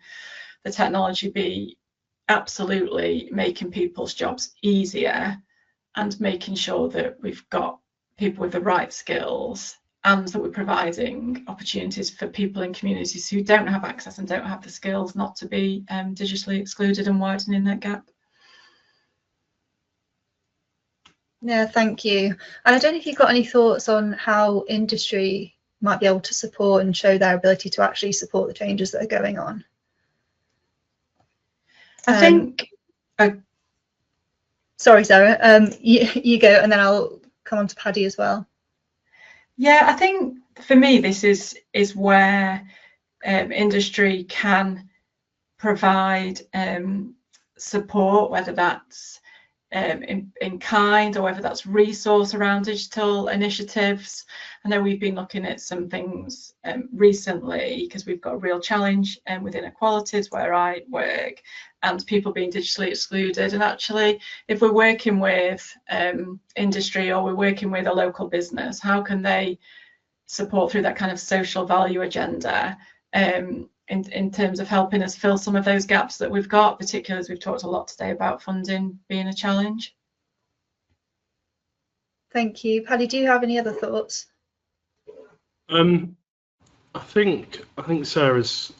the technology be absolutely making people's jobs easier and making sure that we've got people with the right skills, and that we're providing opportunities for people in communities who don't have access and don't have the skills not to be digitally excluded, and widening that gap. Yeah, thank you. And I don't know if you've got any thoughts on how industry might be able to support and show their ability to actually support the changes that are going on. I think. Sorry, Sarah. You go, and then I'll come on to Paddy as well. Yeah, I think for me this is where industry can provide support, whether that's in kind or whether that's resource around digital initiatives. I know we've been looking at some things recently, because we've got a real challenge with inequalities where I work and people being digitally excluded. And actually, if we're working with industry or we're working with a local business, how can they support through that kind of social value agenda in terms of helping us fill some of those gaps that we've got, particularly as we've talked a lot today about funding being a challenge. Thank you. Paddy, do you have any other thoughts? I think Sarah's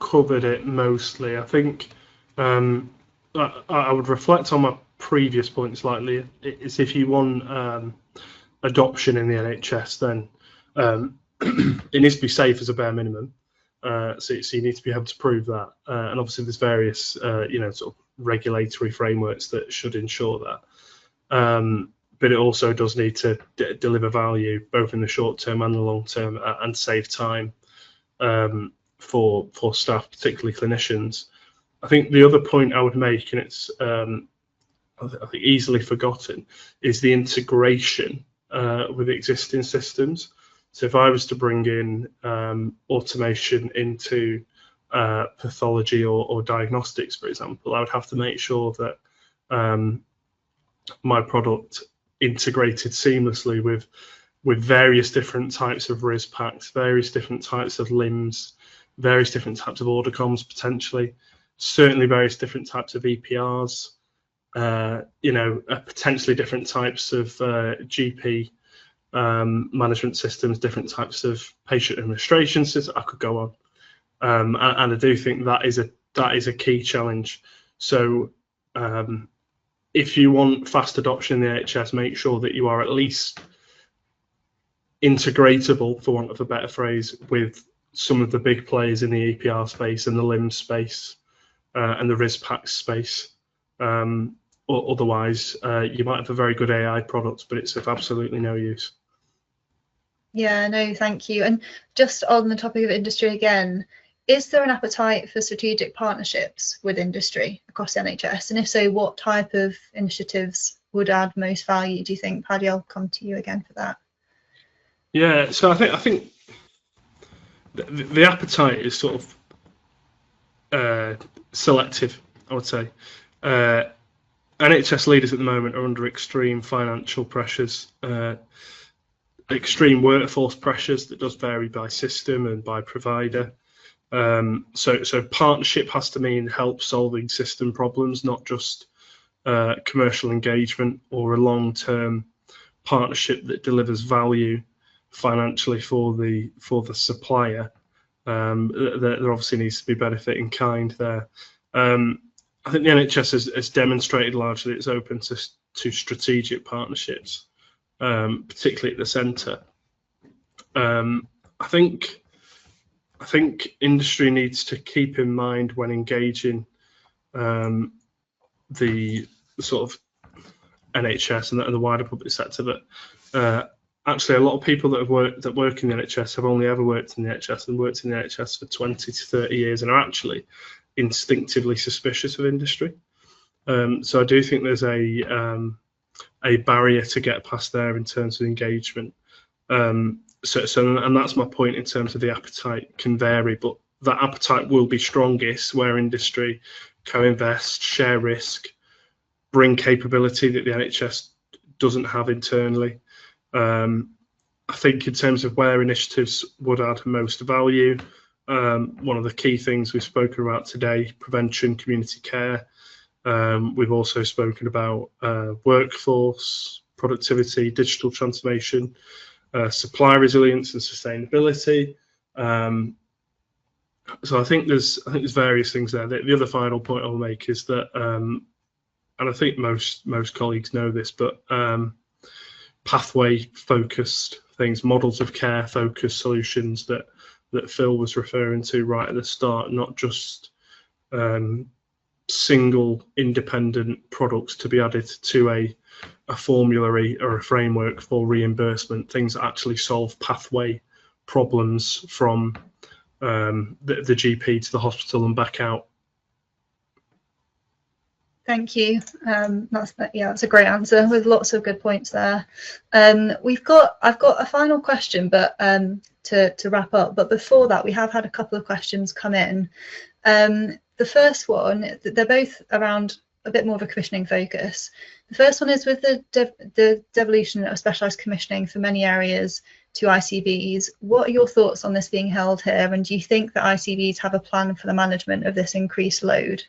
covered it mostly. I think I would reflect on my previous point slightly. It's if you want adoption in the NHS, then it needs to be safe as a bare minimum. So you need to be able to prove that, and obviously there's various sort of regulatory frameworks that should ensure that. But it also does need to deliver value both in the short term and the long term, and save time for staff, particularly clinicians. I think the other point I would make, and it's I think easily forgotten, is the integration with existing systems. So if I was to bring in automation into pathology or diagnostics, for example, I would have to make sure that my product integrated seamlessly with with various different types of RIS packs, various different types of limbs, various different types of order comms potentially, certainly various different types of EPRs, potentially different types of GP management systems, different types of patient administration systems. I could go on, and I do think that is a key challenge. So if you want fast adoption in the NHS, make sure that you are at least integratable, for want of a better phrase, with some of the big players in the EPR space and the LIMS space and the RIS pack space. Otherwise, you might have a very good AI product, but it's of absolutely no use. Yeah, no, thank you. And just on the topic of industry again, is there an appetite for strategic partnerships with industry across the NHS? And if so, what type of initiatives would add most value, do you think? Paddy, I'll come to you again for that. Yeah, so I think the appetite is sort of selective, I would say. NHS leaders at the moment are under extreme financial pressures, extreme workforce pressures that does vary by system and by provider. So partnership has to mean help solving system problems, not just commercial engagement or a long-term partnership that delivers value financially for the supplier. There obviously needs to be benefit in kind there. I think the NHS has demonstrated largely it's open to strategic partnerships, particularly at the centre. I think industry needs to keep in mind when engaging the sort of NHS and the wider public sector that actually a lot of people that work in the NHS have only ever worked in the NHS and worked in the NHS for 20 to 30 years and are actually instinctively suspicious of industry. So I do think there's a barrier to get past there in terms of engagement. And that's my point in terms of the appetite can vary, but that appetite will be strongest where industry co-invest, share risk, bring capability that the NHS doesn't have internally. I think in terms of where initiatives would add most value, one of the key things we've spoken about today, prevention, community care. We've also spoken about workforce, productivity, digital transformation, supply resilience and sustainability. So I think there's various things there. The other final point I'll make is that, and I think most colleagues know this, but pathway focused things, models of care focused solutions that Phil was referring to right at the start, not just single independent products to be added to a formulary or a framework for reimbursement, things that actually solve pathway problems from the GP to the hospital and back out. Thank you. That's a great answer with lots of good points there. I've got a final question, but to wrap up. But before that, we have had a couple of questions come in. The first one, they're both around a bit more of a commissioning focus. The first one is with the devolution of specialised commissioning for many areas to ICBs. What are your thoughts on this being held here? And do you think that ICBs have a plan for the management of this increased load?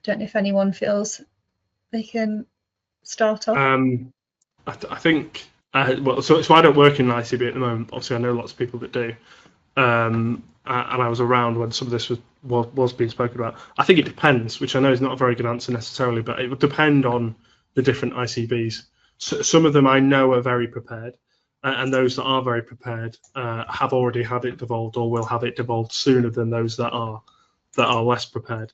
Don't know if anyone feels they can start off. I think, so I don't work in an ICB at the moment. Obviously, I know lots of people that do. And I was around when some of this was being spoken about. I think it depends, which I know is not a very good answer necessarily, but it would depend on the different ICBs. So some of them I know are very prepared, and those that are very prepared have already had it devolved or will have it devolved sooner than those that are less prepared.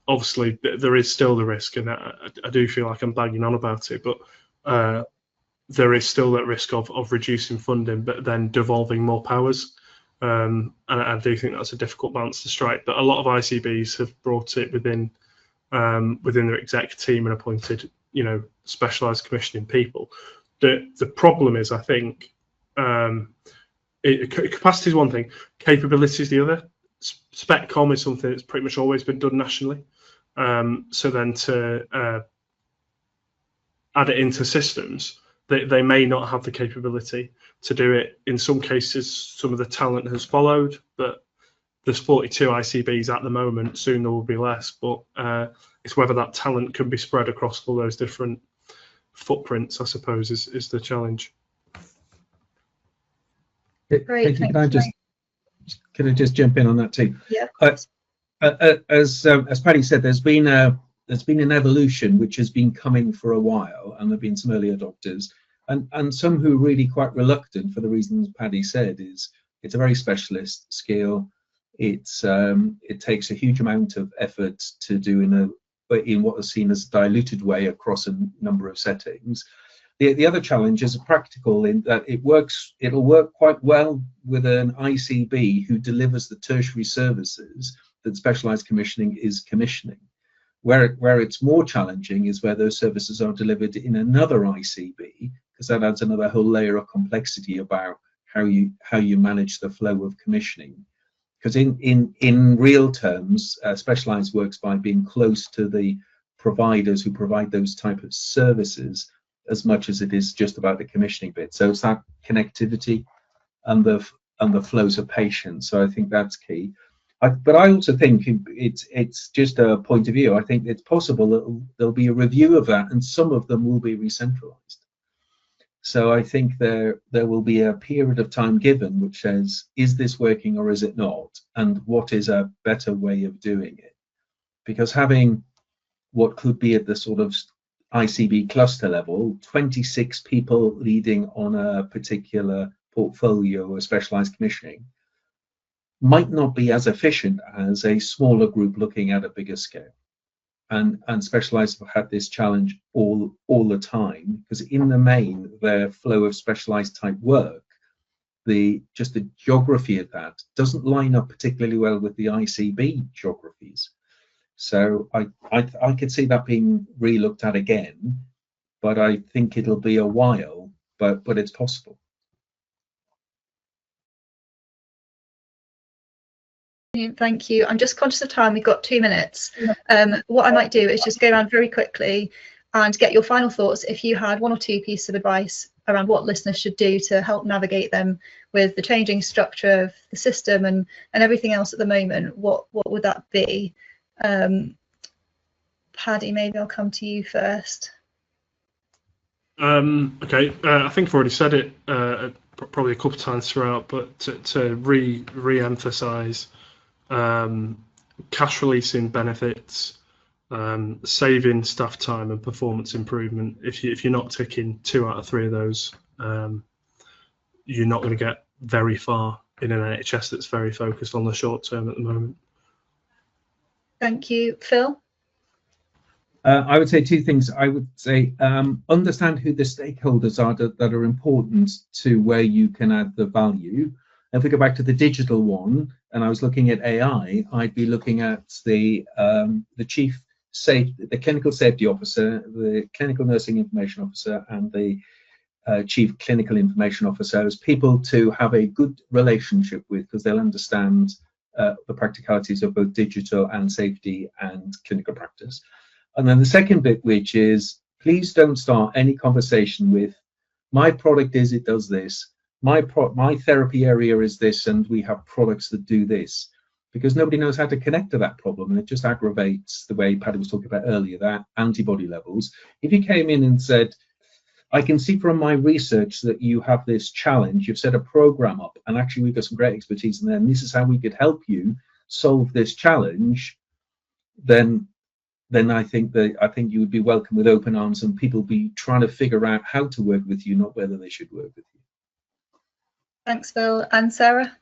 Obviously, there is still the risk, and I do feel like I'm banging on about it, but there is still that risk of reducing funding, but then devolving more powers. And I do think that's a difficult balance to strike. But a lot of ICBs have brought it within their exec team and appointed, specialised commissioning people. The problem is, I think, capacity is one thing, capability is the other. SpecCom is something that's pretty much always been done nationally. So then to add it into systems they may not have the capability to do it. In some cases, some of the talent has followed, but there's 42 ICBs at the moment. Soon there will be less, but it's whether that talent can be spread across all those different footprints, I suppose, is the challenge. Great, Can I just jump in on that too? Yeah. As Paddy said, there's been an evolution which has been coming for a while, and there've been some early adopters, and some who are really quite reluctant for the reasons Paddy said. Is it's a very specialist skill. It takes a huge amount of effort to do in what is seen as a diluted way across a number of settings. The other challenge is practical in that it'll work quite well with an ICB who delivers the tertiary services that specialised commissioning is commissioning. Where it's more challenging is where those services are delivered in another ICB, because that adds another whole layer of complexity about how you manage the flow of commissioning. Because in real terms, specialised works by being close to the providers who provide those type of services as much as it is just about the commissioning bit. So it's that connectivity and the flows of patients. So I think that's key. But I also think it's just a point of view. I think it's possible that there'll be a review of that, and some of them will be recentralized. So I think there will be a period of time given which says, is this working or is it not? And what is a better way of doing it? Because having what could be at the sort of ICB cluster level, 26 people leading on a particular portfolio or specialized commissioning might not be as efficient as a smaller group looking at a bigger scale. And specialised have had this challenge all the time, because in the main, their flow of specialised type work, just the geography of that doesn't line up particularly well with the ICB geographies. So I could see that being re-looked at again, but I think it'll be a while, but it's possible. Thank you. I'm just conscious of time. We've got 2 minutes. What I might do is just go around very quickly and get your final thoughts. If you had 1 or 2 pieces of advice around what listeners should do to help navigate them with the changing structure of the system and everything else at the moment, what would that be? Paddy, maybe I'll come to you first. Okay, I think I've already said it probably a couple of times throughout, but to re-emphasise cash releasing benefits, saving staff time and performance improvement. If you're not ticking 2 out of 3 of those, you're not going to get very far in an NHS that's very focused on the short term at the moment. Thank you. Phil? I would say 2 things. I would say understand who the stakeholders are that are important to where you can add the value. If we go back to the digital one, and I was looking at AI, I'd be looking at the clinical safety officer, the clinical nursing information officer, and the chief clinical information officer as people to have a good relationship with, because they'll understand the practicalities of both digital and safety and clinical practice. And then the second bit, which is, please don't start any conversation with, my product is, it does this, my therapy area is this, and we have products that do this, because nobody knows how to connect to that problem, and it just aggravates the way Paddy was talking about earlier, that antibody levels. If you came in and said, I can see from my research that you have this challenge, you've set a program up, and actually we've got some great expertise in there, and this is how we could help you solve this challenge, then I think you would be welcome with open arms, and people be trying to figure out how to work with you, not whether they should work with you. Thanks, Phil. And Sarah?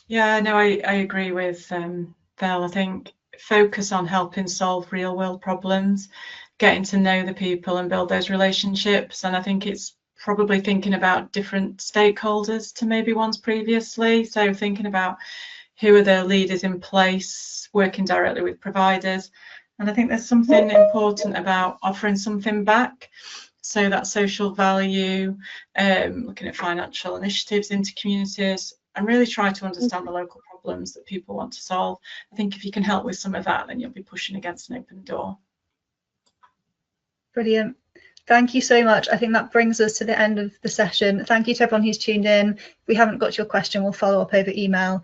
Yeah, no, I agree with Phil. I think focus on helping solve real world problems, getting to know the people and build those relationships. And I think it's probably thinking about different stakeholders to maybe ones previously. So thinking about who are the leaders in place, working directly with providers. And I think there's something important about offering something back. So that social value, looking at financial initiatives into communities, and really try to understand the local problems that people want to solve. I think if you can help with some of that, then you'll be pushing against an open door. Brilliant. Thank you so much. I think that brings us to the end of the session. Thank you to everyone who's tuned in. If we haven't got your question, we'll follow up over email,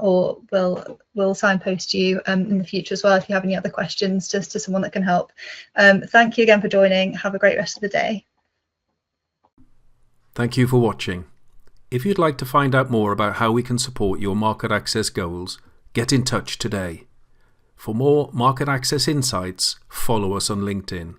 or we'll signpost you in the future as well if you have any other questions, just to someone that can help. Thank you again for joining. Have a great rest of the day. Thank you for watching. If you'd like to find out more about how we can support your market access goals, get in touch today. For more market access insights, follow us on LinkedIn.